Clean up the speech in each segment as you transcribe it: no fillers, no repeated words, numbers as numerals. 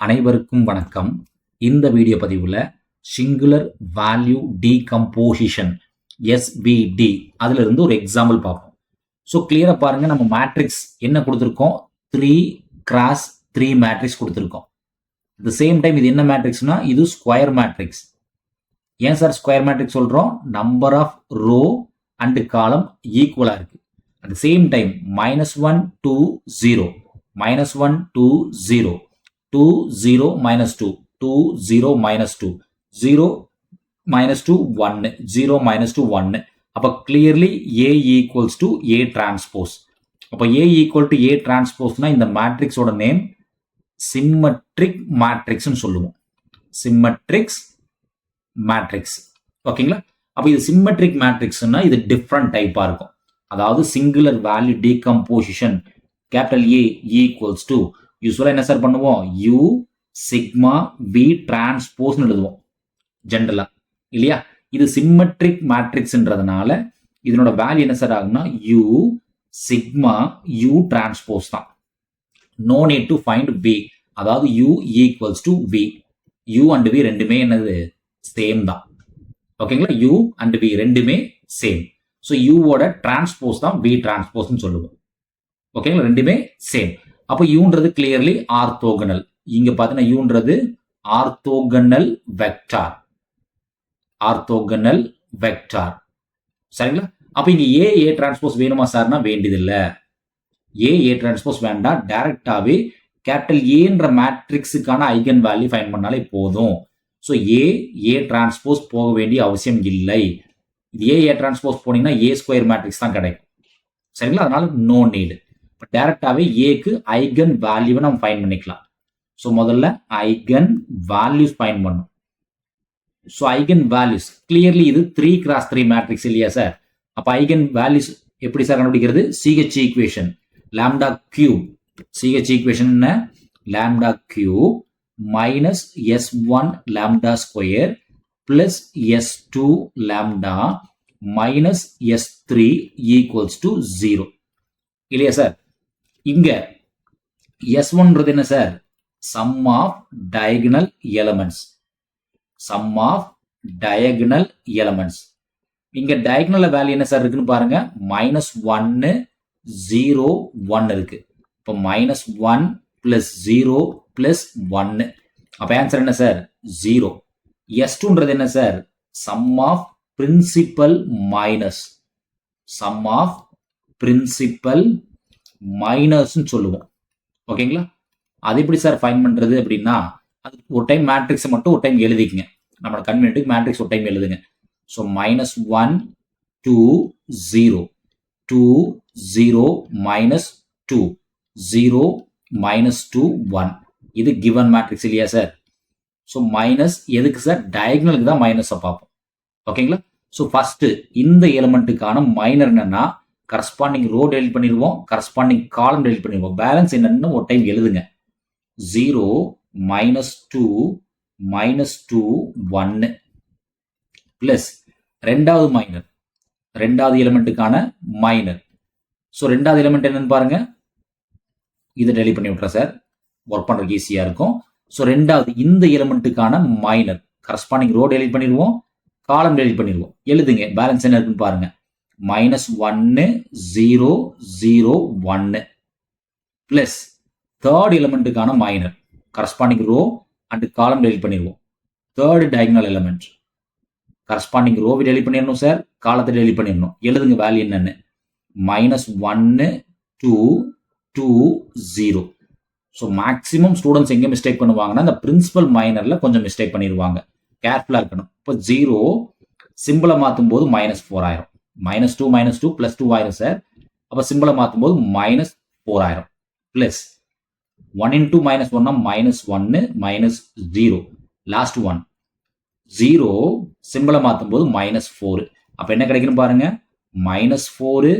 அனைவருக்கும் வணக்கம். இந்த வீடியோ பதிவில் சிங்குலர் வேல்யூ டீகம்போசிஷன் SVD அதிலிருந்து ஒரு எக்ஸாம்பிள் பார்ப்போம். ஸோ கிளியராக பாருங்க, நம்ம மேட்ரிக்ஸ் என்ன கொடுத்துருக்கோம்? 3x3 மேட்ரிக்ஸ் கொடுத்துருக்கோம். அட் த சேம் டைம் இது என்ன மேட்ரிக்ஸ்னா, இது ஸ்கொயர் மேட்ரிக்ஸ். ஏன் சார் ஸ்கொயர் மேட்ரிக்ஸ் சொல்கிறோம்? Number of row and column ஈக்குவலாக இருக்கு. At the same time -1 2 0 -1 2 0 2 0 -2 2 0 -2 0 -2 1 0 -2 1. அப்போ clearly A equals to A transpose. அப்போ A ஈக்குவல் டு A டிரான்ஸ்போஸ்னா இந்த மேட்ரிக்ஸோட நேம் சிம்மெட்ரிக் மேட்ரிக்ஸ்னு சொல்லுவோம். சிம்மெட்ரிக்ஸ் மேட்ரிக்ஸ். ஓகேங்களா? அப்போ இது சிம்மெட்ரிக் மேட்ரிக்ஸ்னா இது டிஃப்ரெண்ட் டைப்பாக இருக்கும். அதாவது singular value decomposition capital A equals to யூஸ்வலாக என்ன சார் பண்ணுவோம்? U சிக்மா V டிரான்ஸ்போஸ்னு எழுதுவோம் ஜென்ரலா, இல்லையா? இது சிம்மெட்ரிக் மேட்ரிக்ஸ்ன்றதுனால இதனோட வேல்யூ என்ன சார் ஆகுனா U சிக்மா U டிரான்ஸ்போஸ் தான். No need to find V. அதாவது U equals to V. U and V ரெண்டுமே என்னது? சேம் தான். ஓகேங்களா? U அண்ட் V ரெண்டுமே சேம். ஸோ யூவோட டிரான்ஸ்போஸ் தான் V டிரான்ஸ்போஸ்ன்னு சொல்லுவோம். ஓகேங்களா? ரெண்டுமே சேம். அப்போ யூன்றது கிளியர்லி ஆர்த்தோகனல். இங்க பார்த்தீங்கன்னா யூன்றது ஆர்த்தோகனல் வெக்டார். Orthogonal vector. சரிங்களா? அப்போ இங்க ஏ டிரான்ஸ்போஸ் வேணுமா சார்னா வேண்டியதில்லை. ஏ டிரான்ஸ்போஸ் வேண்டாம். டைரக்டாவே கேபிட்டல் ஏன்ற மேட்ரிக்ஸுக்கான ஐகன் வேல்யூ ஃபைண்ட் பண்ணாலே போதும். ஸோ ஏ டிரான்ஸ்போஸ் போக வேண்டிய அவசியம் இல்லை. இது ஏ டிரான்ஸ்போஸ் போனீங்கன்னா A ஸ்கொயர் மேட்ரிக்ஸ் தான் கிடைக்கும். சரிங்களா? அதனால நோ நீடு. டைரக்டாவே ஏக்கு ஐகன் வேல்யூவை நம்ம ஃபைண்ட் பண்ணிக்கலாம். ஸோ முதல்ல ஐகன் வேல்யூஸ் ஃபைண்ட் பண்ணும். ஸோ ஐகன் வேல்யூஸ் கிளியர்லி இது 3x3 மேட்ரிக்ஸ் இல்லையா சார்? அப்போ ஐகன் வேல்யூஸ் எப்படி சார் கண்டுபிடிக்கிறது? CH equation lambda cube. CH equation என்ன? Lambda cube minus S1 lambda square plus S2 lambda minus S3 equals to 0 இல்லையா sir? இங்க S1ன்றது என்ன sir? Sum of diagonal elements. Sum of diagonal elements. இங்க diagonal value என்ன sir இருக்குன்னு பாருங்க. -1 0 1 இருக்கு. இப்போ -1 பிளஸ் 0 பிளஸ் 1. அப்ப ஆன்சர் என்ன சார்? 0. S2ன்றது என்ன sir? Sum of principal minors. Sum of principal மைனஸ்ன்னு சொல்லுவோம். ஓகேங்களா? அது எப்படி சார் ஃபைண்ட் பண்றது அப்படின்னா, அது ஒரு டைம் மேட்ரிக்ஸை மட்டும் ஒரு டைம் எழுதிக்கங்க. நம்ம கன்வீனியன்ட்டுக்கு மேட்ரிக்ஸ் ஒரு டைம் எழுதுங்க. ஸோ -1 2 0 2 0 -2 0 -2 1. இது கிவன் மேட்ரிக்ஸ் இல்லையா சார்? ஸோ மைனஸ் எதுக்கு சார்? டயகனலுக்கு தான் மைனஸை பார்ப்போம். ஓகேங்களா? ஸோ ஃபர்ஸ்ட் இந்த எலிமெண்ட்டுக்கான மைனர் என்னன்னா, கரஸ்பாண்டிங் ரோ டெலிட் பண்ணிடுவோம், கரஸ்பாண்டிங் காலம் டெலிட் பண்ணிடுவோம். பேலன்ஸ் என்னன்னு ஒரு டைம் எழுதுங்க. 0 -2 -2 1 பிளஸ் ரெண்டாவது மைனர், ரெண்டாவது எலிமெண்ட்டுக்கான மைனர். ஸோ ரெண்டாவது எலிமெண்ட் என்னன்னு பாருங்க. இதை டெலிட் பண்ணி விட்டுறேன் சார், ஒர்க் பண்றதுக்கு ஈஸியா இருக்கும். ஸோ ரெண்டாவது இந்த எலிமெண்ட்டுக்கான மைனர் கரஸ்பாண்டிங் ரோ டெலிட் பண்ணிடுவோம், காலம் டெலிட் பண்ணிடுவோம். எழுதுங்க. பேலன்ஸ் என்ன இருக்குன்னு பாருங்க. -1 0 0 1 பிளஸ் தேர்ட் எலிமெண்ட்டுக்கான minor corresponding row and column delete பண்ணிடுவோம். தேர்ட் டயகனல் எலிமெண்ட் கரஸ்பாண்டிங் ரோவை டெலிட் பண்ணிடணும் சார், காலத்தை டெலிட் பண்ணிடணும். எழுதுங்க வேல்யூ என்னன்னு. -1 2 2 0. ஸோ மேக்ஸிமம் ஸ்டூடெண்ட்ஸ் எங்கே மிஸ்டேக் பண்ணுவாங்கன்னா, இந்த பிரின்சிபல் மைனர்ல கொஞ்சம் மிஸ்டேக் பண்ணிடுவாங்க. கேர்ஃபுல்லாக இருக்கணும். இப்போ 0 சிம்பிளை மாற்றும் போது -4 ஆயிரும். -2 -2 +2 ஆயிரும் சார். அப்போ சிம்பிளை மாற்றும் போது -4 ஆயிரும். பிளஸ் 1 into -1 -1 -0 லாஸ்ட் ஒன் 0 சிம்பிளை மாற்றும் போது -4. அப்போ என்ன கிடைக்குன்னு பாருங்க. -4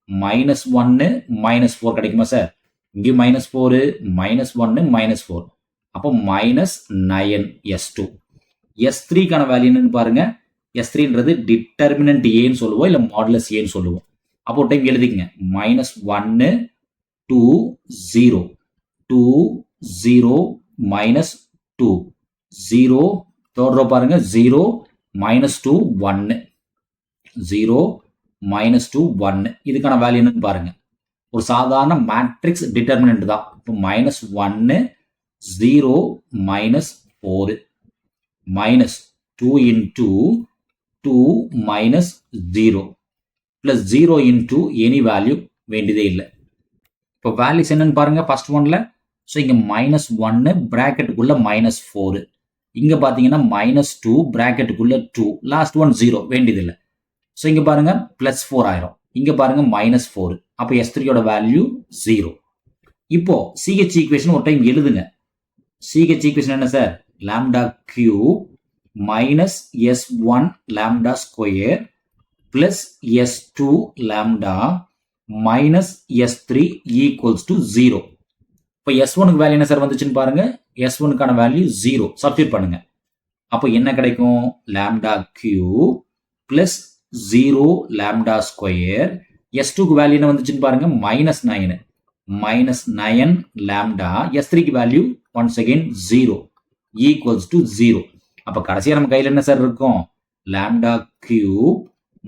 -1 -4 கிடைக்குமா சார்? இங்கே -4 -1 -4. அப்போ -9 S2. S3க்கான வேல்யூ என்னன்னு பாருங்க. S3ன்றது டிட்டர்மினன்ட் ஏன்னு சொல்லுவோம், இல்லை மாடுலஸ் ஏன்னு சொல்லுவோம். அப்போ டைம் எழுதிக்கங்க. -1 2 0 2 0 minus 2. 0, third row பாருங்க 0, minus 2, 1. 0, minus 2, 1. இதுக்கான வேல்யூ என்னன்னு பாருங்க. ஒரு சாதாரண மேட்ரிக்ஸ் டிட்டர்மினன்ட் தான். இப்போ minus 1, 0, minus 4. minus 2 into 2 minus 0 plus 0 into any value வேண்டியதே இல்லை. இப்போ வேல்யூஸ் என்னன்னு பாருங்க ஃபர்ஸ்ட் ஒன்ல. ஸோ இங்க -1 பிராக்கெட்டுக்குள்ள -4. இங்க பாத்தீங்கன்னா -2 பிராக்கெட்டுக்குள்ள 2. லாஸ்ட் ஒன் 0 வேண்டியதில்லை. ஸோ இங்க பாருங்க +4 ஆயிரும். இங்க பாருங்க -4. அப்போ S3யோட வேல்யூ 0. இப்போ CH ஈக்குவேஷன் ஒரு டைம் எழுதுங்க. CH ஈக்குவேஷன் என்ன sir? lambda cube minus S1 lambda square plus S2 lambda minus S3 equals to 0. இப்போ S1க்கு வேல்யூ என்ன சார் வந்துச்சுன்னு பாருங்க. S1க்கான வேல்யூ 0. சப்ஸ்டிட்யூட் பண்ணுங்க. அப்போ என்ன கிடைக்கும்? lambda cube plus 0 lambda square. S2க்கு வேல்யூ என்ன வந்துச்சுன்னு பாருங்க. -9. -9 lambda. S3க்கு value once again 0 equals to 0. அப்ப கடைசியா நம்ம கையில என்ன சார் இருக்கும்? lambda cube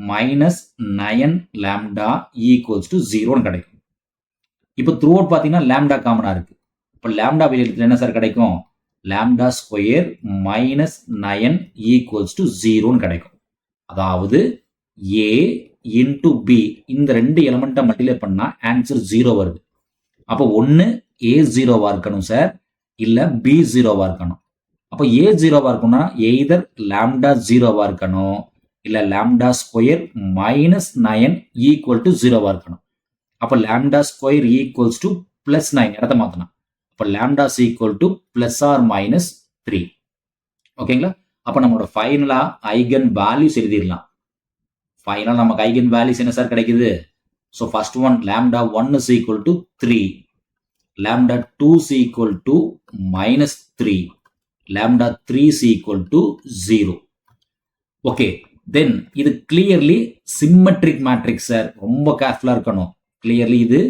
minus 9 lambda equals to 0 கிடைக்கும். இப்போ த்ரூ அவுட் பாத்தீங்கன்னா lambda காமனா இருக்கு. இப்போ lambda வெளியிடத்துல என்ன சார் கிடைக்கும்? lambda square minus 9 equals to 0 கிடைக்கும். அதாவது A into B இந்த ரெண்டு எலிமெண்ட்டை மல்டிப்ளை பண்ணா ஆன்சர் 0 வருது. அப்போ ஒன்னு A 0வா இருக்கணும் சார், இல்ல B 0வா இருக்கணும். அப்போ A 0வா இருக்கும்னா எய்தர் lambda 0வா இருக்கணும், இல்ல lambda square minus 9 equal to 0வா இருக்கணும். அப்போ lambda square equals to plus 9 இடத்த மாத்தணும். அப்போ lambda is equal to plus or minus 3. ஓகேங்களா? அப்போ நம்மளோட ஃபைனலா ஐகன் வேல்யூஸ் எழுதிடலாம். ஃபைனலா நமக்கு ஐகன் வேல்யூஸ் என்ன சார் கிடைக்குது? So first one lambda 1 is equal to 3, lambda 2 is equal to minus 3, lambda 3 is equal to 0. Okay, தென் இது கிளியர்லி சிம்மெட்ரிக் மேட்ரிக்ஸ் சார். ரொம்ப கேர்ஃபுல்லா இருக்கணும். கிளியர்லி இது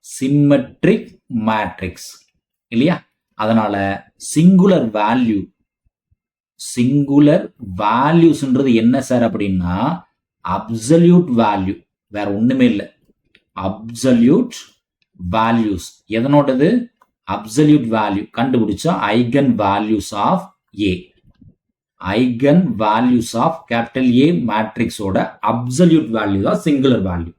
சிம்மெட்ரிக் மேட்ரிக்ஸ் இல்லையா? அதனால சிங்குலர் வேல்யூஸ்ன்றது என்ன சார் அப்படின்னா அப்சல்யூட் வேல்யூ, வேற ஒண்ணுமே இல்லை. அப்சல்யூட் வேல்யூஸ் எதனோடது? அப்சல்யூட் வேல்யூ கண்டுபிடிச்சா eigenvalues of A. Eigenvalues of capital A மேட்ரிக்ஸோட அப்சல்யூட் வேல்யூ தான் சிங்குலர் வேல்யூ.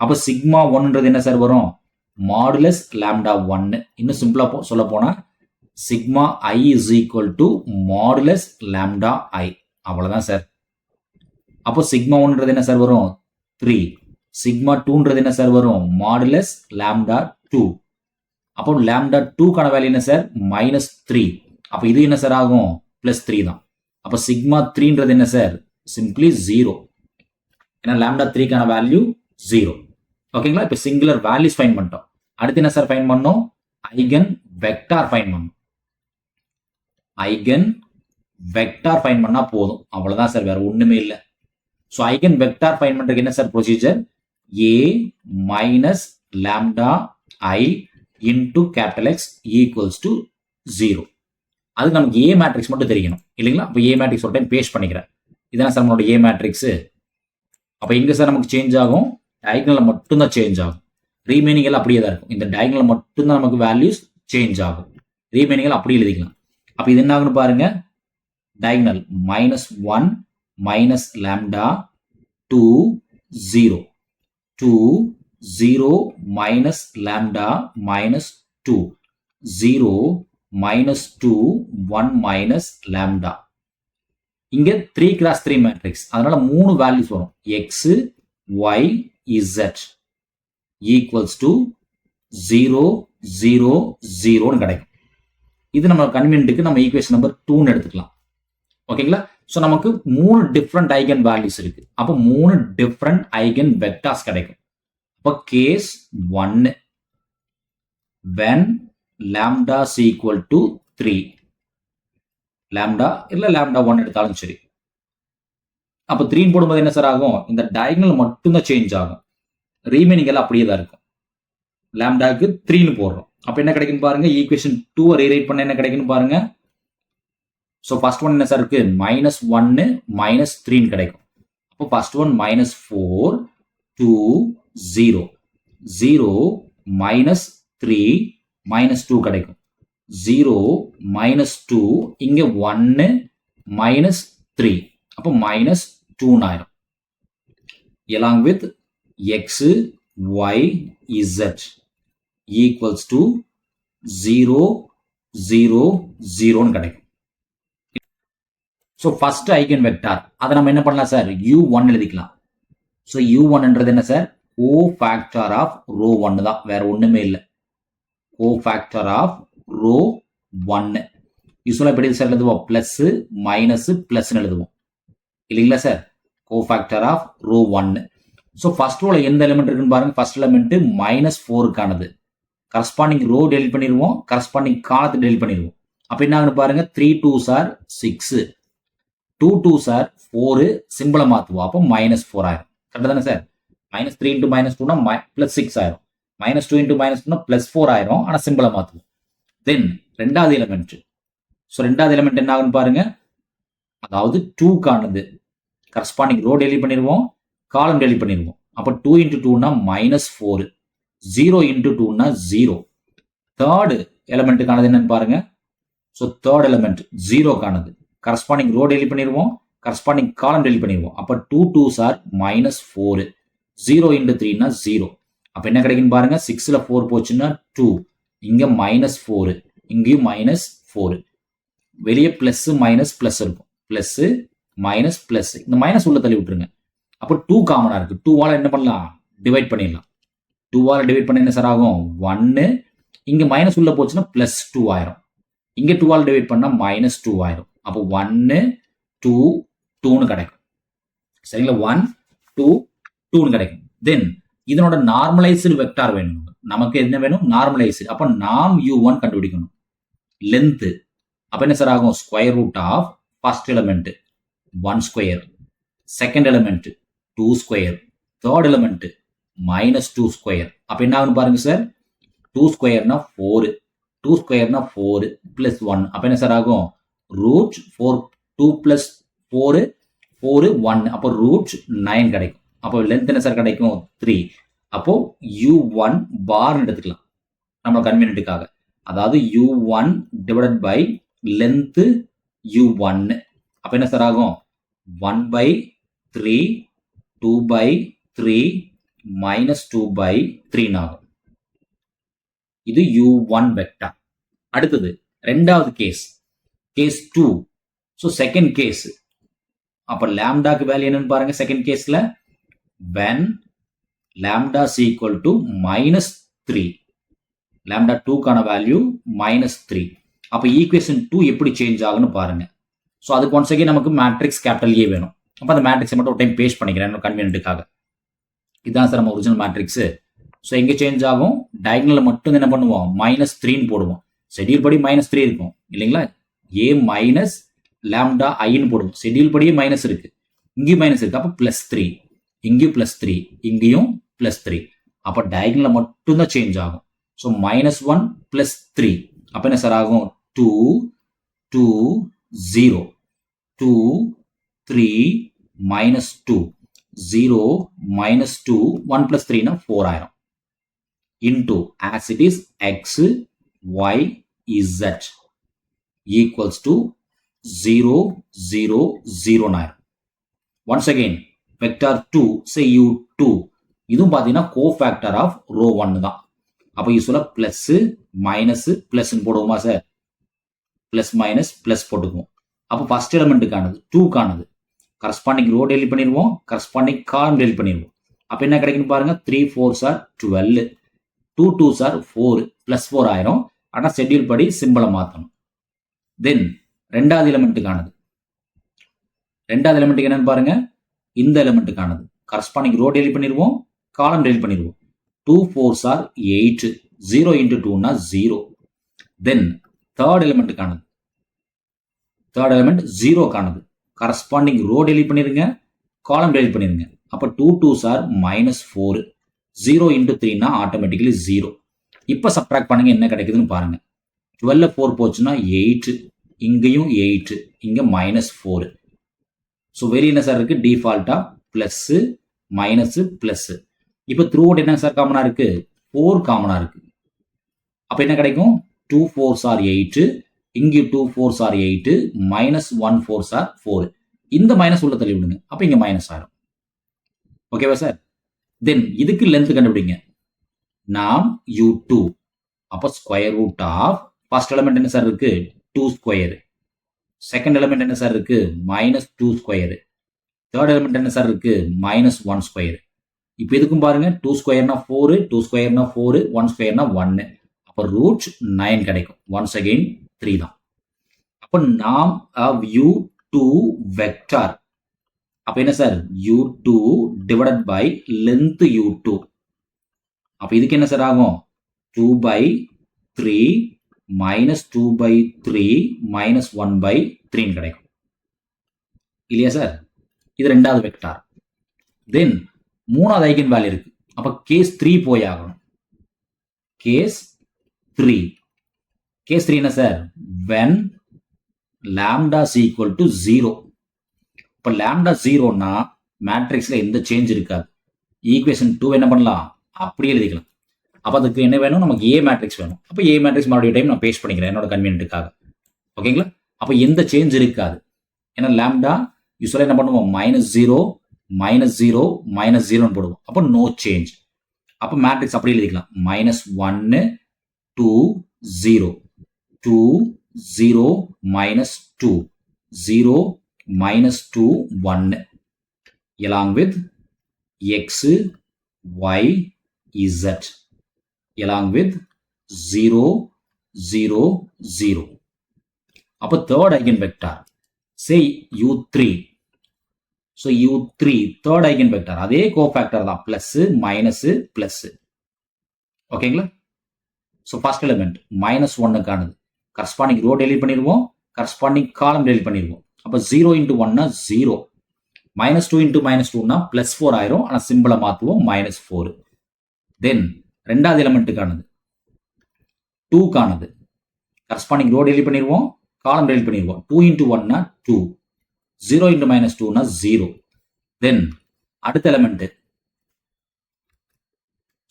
அப்ப சிக்மா 1ன்றது என்ன சார் வரும்? Modulus lambda 1. இன்னும் சிம்பிளா சொல்ல போனா sigma I is equal to modulus lambda I. அவ்வளவுதான் சார். அப்போ சிக்மா 1ன்றது என்ன சார் வரும்? 3. சிக்மா 2ன்றது என்ன சார் வரும்? Modulus lambda 2. அப்போ lambda 2க்கான வேல்யூ என்ன சார்? -3. அப்போ இது என்ன சார் ஆகும்? +3 தான். அப்போ சிக்மா 3ன்றது என்ன சார்? சிம்பிளி 0. ஏன்னா lambda 3க்கான வேல்யூ 0. ஓகேங்களா? இப்போ சிங்குலர் வேல்யூஸ் ஃபைண்ட் பண்ணிட்டோம். அடுத்து என்ன சார் ஃபைண்ட் பண்ணோம்? ஐகன் வெக்டார் ஃபைண்ட் பண்ணோம். ஐகன் வெக்டார் ஃபைண்ட் பண்ணா போதும். அவ்வளவுதான் சார், வேற ஒண்ணுமே இல்லை. ஸோ ஐகன் வெக்டார் ஃபைண்ட் பண்றதுக்கு என்ன sir procedure? A minus lambda I into capital X equals to 0. அது நமக்கு A மேட்ரிக்ஸ் மட்டும் தெரியணும் இல்லைங்களா? அப்போ A மேட்ரிக்ஸ் ஒரு டைம் பேஸ்ட் பண்ணிக்கிறேன். இதான சார் நம்மளோட A மேட்ரிக்ஸ். அப்போ எங்க சார் நமக்கு சேஞ்ச் ஆகும்? டயகனல்ல மட்டும் தான் சேஞ்ச் ஆகும். ரீமைனிங் எல்லாம் அப்படியே தான் இருக்கும். இந்த டயகனல்ல மட்டும் தான் நமக்கு வேல்யூஸ் சேஞ்ச் ஆகும். ரீமைனிங் எல்லாம் அப்படியே எழுதிக்கலாம். அப்போ இது என்ன ஆகுன்னு பாருங்க. Diagonal -1 minus lambda 2 0, 2 0 minus lambda minus 2, 0 minus 2 1 minus lambda. இங்க 3x3 மேட்ரிக்ஸ், அதனால 3 வேல்யூஸ் வரும். x y z equals to 0 0 0 கிடைக்கும். இது நம்ம கன்வீனியன்ட்டுக்கு நம்ம ஈக்குவேஷன் நம்பர் 2 எடுத்துக்கலாம். ஓகேங்களா? ஸோ நமக்கு 3 டிஃப்ரெண்ட் ஐகன் வேல்யூஸ் இருக்கு. அப்போ 3 டிஃப்ரெண்ட் ஐகன் வெக்டார்ஸ் கிடைக்கும். அப்போ case 1 when lambda is equal to 3, lambda இல்ல lambda 1 எடுத்தாலும் சரி. அப்போ 3 போடும்போது என்ன சார் ஆகும்? இந்த டயகனல் மட்டும் தான் சேஞ்ச் ஆகும். ரீமைனிங் எல்லாம் அப்படியே தான் இருக்கும். லாம்டாக்கு 3ன்னு போடுறோம். அப்ப என்ன கிடைக்கும் பாருங்க, ஈக்குவேஷன் 2 ரீரைட் பண்ண என்ன கிடைக்கும் பாருங்க. ஸோ ஃபர்ஸ்ட் ஒன் என்ன சார் இருக்கு, -1 -3 கிடைக்கும். அப்போ ஃபர்ஸ்ட் ஒன் -4 2 0 0 -3 -2 கிடைக்கும். 0 -2 இங்க 1 -3 அப்போ -2 ஆயிரும். along with x y z equals to 0 0 0 கிடைக்கும். ஸோ ஃபர்ஸ்ட் ஐகன் வெக்டார் அதை நம்ம என்ன பண்ணலாம் சார், u1 எழுதிக்கலாம். ஸோ u1ன்றது என்ன சார், கோஃபேக்டர் ஆஃப் ரோ 1 தான், வேற ஒண்ணுமே இல்லை. கோஃபேக்டர் ஆஃப் ரோ 1 யூஸ்வலா எப்படி சார் எழுதுவோம், பிளஸ் மைனஸ் பிளஸ் எழுதுவோம் இல்லைங்களா sir. Cofactor of row 1. So first ரோல எந்த எலிமெண்ட் இருக்குன்னு பாருங்க. ஃபர்ஸ்ட் எலிமெண்ட் -4க்கானது. கரஸ்பாண்டிங் ரோ டெலிட் பண்ணிடுவோம், கரஸ்பாண்டிங் காலத்தை டெலிட் பண்ணிடுவோம். அப்ப என்ன ஆகுது பாருங்க, 3 2s are 6 2 2s are 4 சிம்பிளை மாத்துவோம். அப்போ -4 ஆயிரும். கரெக்ட் தானே சார். -3 into -2 +6 ஆயிரும். -2 into -2 +4 ஆயிரும். ஆனா சிம்பிளை மாத்துவோம். தென் ரெண்டாவது எலிமெண்ட். ஸோ ரெண்டாவது எலிமெண்ட் என்ன ஆகுன்னு பாருங்க, அதாவது 2க்கானது. கரஸ்பாண்டிங் ரோ டெலிட் பண்ணிடுவோம், காலம் டெலிட் பண்ணிடுவோம். அப்போ 2 into 2 -4 0 into 2 0. தேர்டு எலிமெண்ட்டுக்கானது என்னன்னு பாருங்க. ஸோ தேர்ட் எலிமெண்ட் 0க்கானது. கரஸ்பாண்டிங் ரோ டெலிட் பண்ணிடுவோம், கரஸ்பாண்டிங் காலம் டெலிட் பண்ணிடுவோம். அப்போ 2 2s are -4 0 into 3 0. அப்போ என்ன கிடைக்குன்னு பாருங்க, 6ல 4 போச்சுன்னா 2, இங்க -4, இங்கேயும் -4. வெளியே பிளஸ் மைனஸ் பிளஸ் இருக்கும், பிளஸ் மைனஸ் பிளஸ், இந்த மைனஸ் உள்ள தள்ளி விட்டுருங்க. அப்போ 2 காமனா இருக்கு. 2வால என்ன பண்ணலாம், டிவைட் பண்ணிடலாம். 2வால டிவைட் பண்ண என்ன சார் ஆகும், 1. இங்க மைனஸ் உள்ள போச்சுன்னா +2 ஆயிரும். இங்க 2வால டிவைட் பண்ணா -2 ஆயிரும். அப்போ 1 2 2ன்னு கிடைக்கும். சரிங்களா, 1 2 2ன்னு கிடைக்கும். தென் இதனோட நார்மலைஸ்டு வெக்டார் வேணும் நமக்கு. என்ன வேணும், நார்மலைஸ்டு. அப்போ நாம் u1 கண்டுபிடிக்கணும். லென்த் அப்ப என்ன சார் ஆகும், square root of first element 1 square, second element 2 square, third element -2 square. அப்ப என்ன ஆகும் பாருங்க சார், 2 ஸ்கொயர்னா 4, 2 ஸ்கொயர்னா 4 + 1. அப்ப என்ன சார் ஆகும், √4 2 + 4 4 1. அப்போ √9 கிடைக்கும். அப்போ லென்த் என்ன சார் கிடைக்கும், 3. அப்போ u1 பார்னு எடுத்துக்கலாம் நம்ம கன்வீனியன்ட்டுக்காக. அதாவது u1 divided by length u1. அப்ப என்ன சார் ஆகும், 1/3 2/3 -2/3 ஆகும். இது u1 வெக்டார். அடுத்தது ரெண்டாவது case, case 2. So second case. அப்ப லாம்டாக்கு வேல்யூ என்னன்னு பாருங்க. செகண்ட் கேஸ்ல when lambda is equal to -3, lambda 2க்கான வேல்யூ -3. அப்ப ஈக்குவேஷன் 2 எப்படி சேஞ்ச் ஆகுன்னு பாருங்க. ஸோ அதுக்கு ஒன்ஸ் அகைன் நமக்கு மேட்ரிக்ஸ் கேபிட்டல் ஏ வேணும். அப்போ அந்த மேட்ரிக்ஸை மட்டும் ஒரு டைம் பேஸ்ட் பண்ணிக்கிறேன் கன்வீனியன்ட்டுக்காக. இதுதான் சார் நம்ம ஒரிஜினல் மேட்ரிக்ஸ். ஸோ எங்கே சேஞ்ச் ஆகும், டயகனலில் மட்டும் என்ன பண்ணுவோம், -3ன்னு போடுவோம். ஷெட்யூல் படி -3 இருக்கும் இல்லைங்களா. ஏ மைனஸ் லாம்டா ஐன்னு போடுவோம். ஷெட்யூல் படியே மைனஸ் இருக்கு, இங்கேயும் மைனஸ் இருக்கு. அப்போ +3, இங்கேயும் +3, இங்கேயும் +3. அப்போ டயகனலில் மட்டும்தான் சேஞ்ச் ஆகும். ஸோ -1 + 3. அப்போ என்ன சார் ஆகும், 2 2 0 2 3 -2 0 -2 1 + 3 4 ஆயிரும். into as it is x y z equals to 0 0 0 ஆயிரும். once again vector 2 say u2 இதுவும் பார்த்தீங்கன்னா கோஃபேக்டர் ஆஃப் ரோ 1 தான். அப்போ யூஸ்வலா பிளஸ் மைனஸ் பிளஸ் போடுவோமா சார், பிளஸ் மைனஸ் பிளஸ் போட்டுக்குவோம். அப்போ ஃபர்ஸ்ட் எலிமெண்ட்டுக்கானது 2க்கானது கரஸ்பாண்டிங் ரோ டெலிட் பண்ணிடுவோம், கரஸ்பாண்டிங் காலம் டெலிட் பண்ணிடுவோம். அப்போ என்ன கிடைக்குன்னு பாருங்க, 3 4s are 12 2 2s are 4 +4 ஆயிரும். ஆனால் ஷெட்யூல் படி சிம்பிளை மாற்றணும். தென் ரெண்டாவது எலிமெண்ட்டுக்கானது, ரெண்டாவது எலிமெண்ட்டுக்கு என்னன்னு பாருங்க, இந்த எலிமெண்ட்டுக்கானது கரஸ்பாண்டிங் ரோ டெலிட் பண்ணிடுவோம், காலம் டெலிட் பண்ணிடுவோம். 2 4s are 8 0 into 2 0. Then third எலிமெண்ட்டுக்கானது, தேர்ட் எலிமெண்ட் 0க்கானது கரஸ்பாண்டிங் ரோ டெலிட் பண்ணிருங்க, காலம் டெலிட் பண்ணிருங்க. அப்போ 2 2s are -4 0 into 3 ஆட்டோமேட்டிக்கலி 0. இப்போ சப்ட்ராக்ட் பண்ணுங்க என்ன கிடைக்குதுன்னு பாருங்க. 12 4 போச்சுன்னா 8, இங்கேயும் 8, இங்க -4. ஸோ வெளியே என்ன சார் இருக்கு? டிஃபால்ட்டா பிளஸ் மைனஸ் பிளஸ். இப்போ த்ரூ அவுட் என்ன சார் காமனா இருக்கு? 4 காமனா இருக்கு. அப்ப என்ன கிடைக்கும்? 2 4s are 8, இங்க 2 4s are 8, -1 4s are 4. இந்த மைனஸ் உள்ள தள்ளி விடுங்க. அப்ப இங்க மைனஸ் ஆயிடும். ஓகேவா சார்? தென் இதுக்கு லென்த் கண்டுபிடிங்க. நாம் u2. அப்ப square root of first element என்ன சார் இருக்கு? 2 ஸ்கொயர். செகண்ட் எலிமெண்ட் என்ன சார் இருக்கு? -2 ஸ்கொயர். தேர்ட் எலிமெண்ட் என்ன சார் இருக்கு? -1 ஸ்கொயர். இப்போ இதுக்கும் பாருங்க 2 ஸ்கொயர்னா 4, 2 ஸ்கொயர்னா 4, 1 ஸ்கொயர்னா 1. அப்போ ரூட் 9 கிடைக்கும். ஒன்ஸ் அகெயின் 3 தான். அப்போ நாம் u2 வெக்டார். அப்ப என்ன sir? u2 divided by length u2. அப்ப இதுக்கு என்ன சார் ஆகும்? 2/3 -2/3 -1/3 கிடைக்கும் இல்லையா சார்? இது ரெண்டாவது வெக்டார். தென் மூணாவது ஐகன் வேல்யூ இருக்கு. அப்ப கேஸ் 3 போய் ஆகணும். கேஸ் 3. கேஸ் 3 என்ன sir? when lambda is equal to 0. இப்ப lambda 0னா மேட்ரிக்ஸ்ல எந்த சேஞ்ச் இருக்காது. ஈக்குவேஷன் 2 என்ன பண்ணலாம்? அப்படியே எழுதிக்கலாம். அப்ப அதுக்கு என்ன வேணும்? நமக்கு ஏ மேட்ரிக்ஸ் வேணும். அப்ப ஏ மேட்ரிக்ஸ் மறுபடியும் டைம் நான் பேஸ்ட் பண்ணிக்கிறேன் என்னோட கன்வீனியன்ட்டுக்காக. ஓகேங்களா? அப்ப எந்த சேஞ்ச் இருக்காது. ஏன்னா லாம்டா யூஸ்வலா என்ன பண்ணுவோம்? -0 -0 -0 போடுவோம். அப்ப நோ சேஞ்ச். அப்ப மேட்ரிக்ஸ் அப்படியே எழுதிக்கலாம். -1 2 0 2 0 -2 0 -2 1 along with x y z along with 0 0 0. அப்ப third eigenvector say u3. so u3 third eigenvector அதே கோஃபேக்டர் தான், பிளஸ் மைனஸ் பிளஸ். ஓகேங்களா? so first element -1 காணுது. கரஸ்பாண்டிங் ரோ டெலீட் பண்ணிடுவோம், கரஸ்பாண்டிங் காலம் டெலீட் பண்ணிடுவோம். அப்ப 0 into 1 0, -2 into -2 +4 ஆயிரும். ஆனா சிம்பிளை மாத்துவோம் -4. தென் ரெண்டாவது எலிமெண்ட் காணுது 2 காணுது. கரஸ்பாண்டிங் ரோ டெலீட் பண்ணிடுவோம், காலம் டெலீட் பண்ணிடுவோம். 2 into 1 2, 0 into -2 0. தென் அடுத்த எலிமெண்ட்.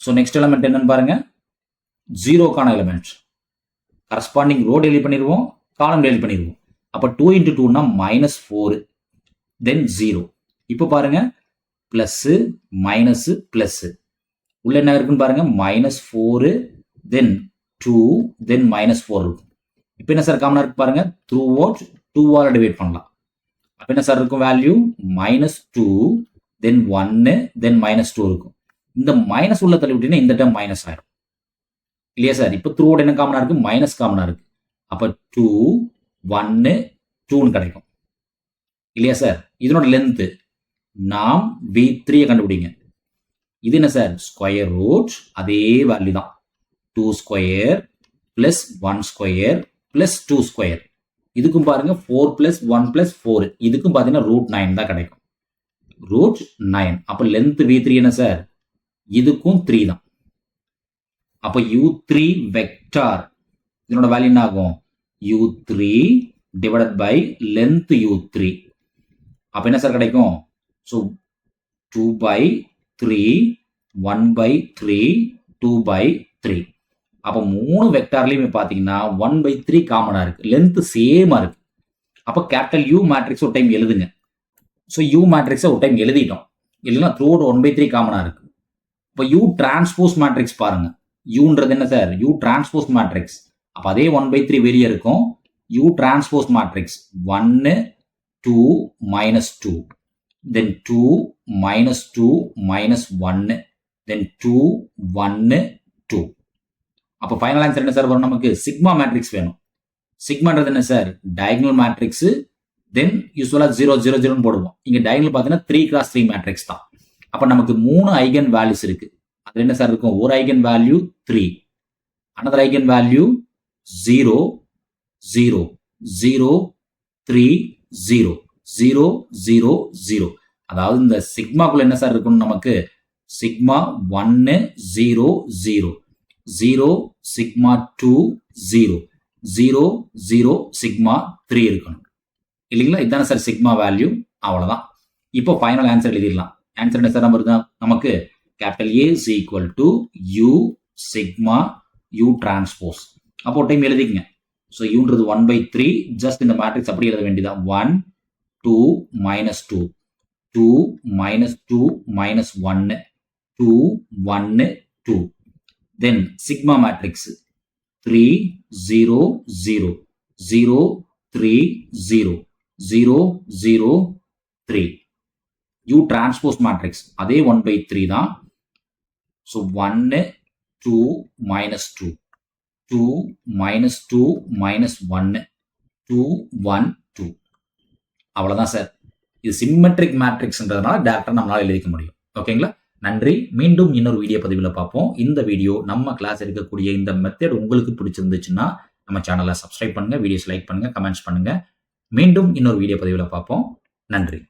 ஸோ நெக்ஸ்ட் எலிமெண்ட் என்னன்னு பாருங்க, 0க்கான எலிமெண்ட். கரஸ்பாண்டிங் ரோ டெலீட் பண்ணிடுவோம், காலம் டெலீட் பண்ணிடுவோம். அப்ப 2 into 2 -4, தென் 0. இப்போ பாருங்க பிளஸ் மைனஸ் பிளஸ். உள்ள என்ன இருக்குன்னு பாருங்க, -4 தென் 2 தென் -4 இருக்கும். இப்போ என்ன சார் காமனா இருக்கு பாருங்க, த்ரூ அவுட் 2ஆல் டிவைட் பண்ணலாம். அப்ப என்ன சார் இருக்கும் வேல்யூ? -2 தென் 1 தென் -2 இருக்கும். இந்த மைனஸ் உள்ள தள்ளி விட்டீங்கன்னா இந்த டேர்ம் மைனஸ் ஆயிரும் இல்லையா சார்? இப்போ த்ரூ அவுட் என்ன காமனா இருக்கு? மைனஸ் காமனா இருக்கு. அப்ப 2 1 2 கிடைக்கும் இல்லையா சார்? இதனோட லென்த் நாம் v3 கண்டுபிடிங்க. இது என்ன சார்? ஸ்கொயர் ரூட் அதே வேல்யூ தான். 2 square plus 1 square plus 2 square. இதுக்கும் பாருங்க 4 பிளஸ் 1 பிளஸ் 4. இதுக்கும் பாத்தீங்கன்னா √9 தான் கிடைக்கும். √9. அப்ப லென்த் v3 என்ன சார்? இதுக்கும் 3 தான். அப்ப u3 வெக்டார் இதனோட வேல்யூ என்ன ஆகும்? u3 divided by length u3. அப்ப என்ன சார் கிடைக்கும்? ஸோ 2/3 1/3 2/3. அப்ப 3 வெக்டார்லயுமே பாத்தீங்கன்னா 1/3 காமனா இருக்கு. லென்த் சேமா இருக்கு. அப்ப கேபிட்டல் U மேட்ரிக்ஸ் ஒரு டைம் எழுதுங்க. ஸோ U மேட்ரிக்ஸை ஒரு டைம் எழுதிட்டோம். இல்லைன்னா த்ரூ அவுட் 1/3 காமனா இருக்கு. இப்போ U டிரான்ஸ்போஸ் மேட்ரிக்ஸ் பாருங்க. Uன்றது என்ன சார்? U transpose matrix. அப்ப அதே 1/3 வெளியே இருக்கும். U transpose matrix 1 2 -2 then 2 -2 -1 then 2 1 2. அப்ப ஃபைனல் ஆன்சர் என்ன சார் வரும்? நமக்கு சிக்மா மேட்ரிக்ஸ் வேணும். சிக்மான்றது என்ன சார்? Diagonal matrix. தென் யூஸ்வலா 0 0 0 போடுவோம். இங்க டயகனல் பாத்தீங்கன்னா 3x3 மேட்ரிக்ஸ் தான். அப்ப நமக்கு 3 ஐகன் வேல்யூஸ் இருக்கு. அது என்ன சார் இருக்கும்? ஒரு eigen value 3, another eigen value 0 0 0 3 0 0 0 0. அதாவது இந்த சிக்மாக்குள்ள என்ன சார் இருக்கும்? நமக்கு சிக்மா 1 0 0 0 சிக்மா 2 0 0 0 சிக்மா 3 இருக்கணும் இல்லைங்களா? இதுதானே சார் சிக்மா வேல்யூ. அவ்வளவுதான். இப்போ ஃபைனல் ஆன்சர் எழுதிடலாம். ஆன்சர் என்ன சார் நம்ம இருந்தா நமக்கு capital A is equal to U சிக்மா U டிரான்ஸ்போஸ். அப்போ டைம் எழுதிக்கங்க. ஸோ யூன்றது 1/3, ஜஸ்ட் இந்த மேட்ரிக்ஸ் அப்படி எழுத வேண்டியதான். 1 2 -2 2 -2 -1 2 1 2. தென் sigma matrix 3 0 0 0 3 0 0 0 3. U transpose matrix அதே 1/3 தான். ஸோ 1 2 -2 2 -2 -1 2 1 2. அவ்வளவுதான் சார். இது சிம்மெட்ரிக் மேட்ரிக்ஸ்ன்றதுனால டேரக்டா நம்மளால எழுதிக்க முடியும். ஓகேங்களா? நன்றி. மீண்டும் இன்னொரு வீடியோ பதிவில் பார்ப்போம். இந்த வீடியோ நம்ம கிளாஸ் இருக்கக்கூடிய இந்த மெத்தட் உங்களுக்கு பிடிச்சிருந்துச்சுன்னா நம்ம சேனலை சப்ஸ்கிரைப் பண்ணுங்க, வீடியோஸ் லைக் பண்ணுங்க, கமெண்ட்ஸ் பண்ணுங்க. மீண்டும் இன்னொரு வீடியோ பதிவில் பார்ப்போம். நன்றி.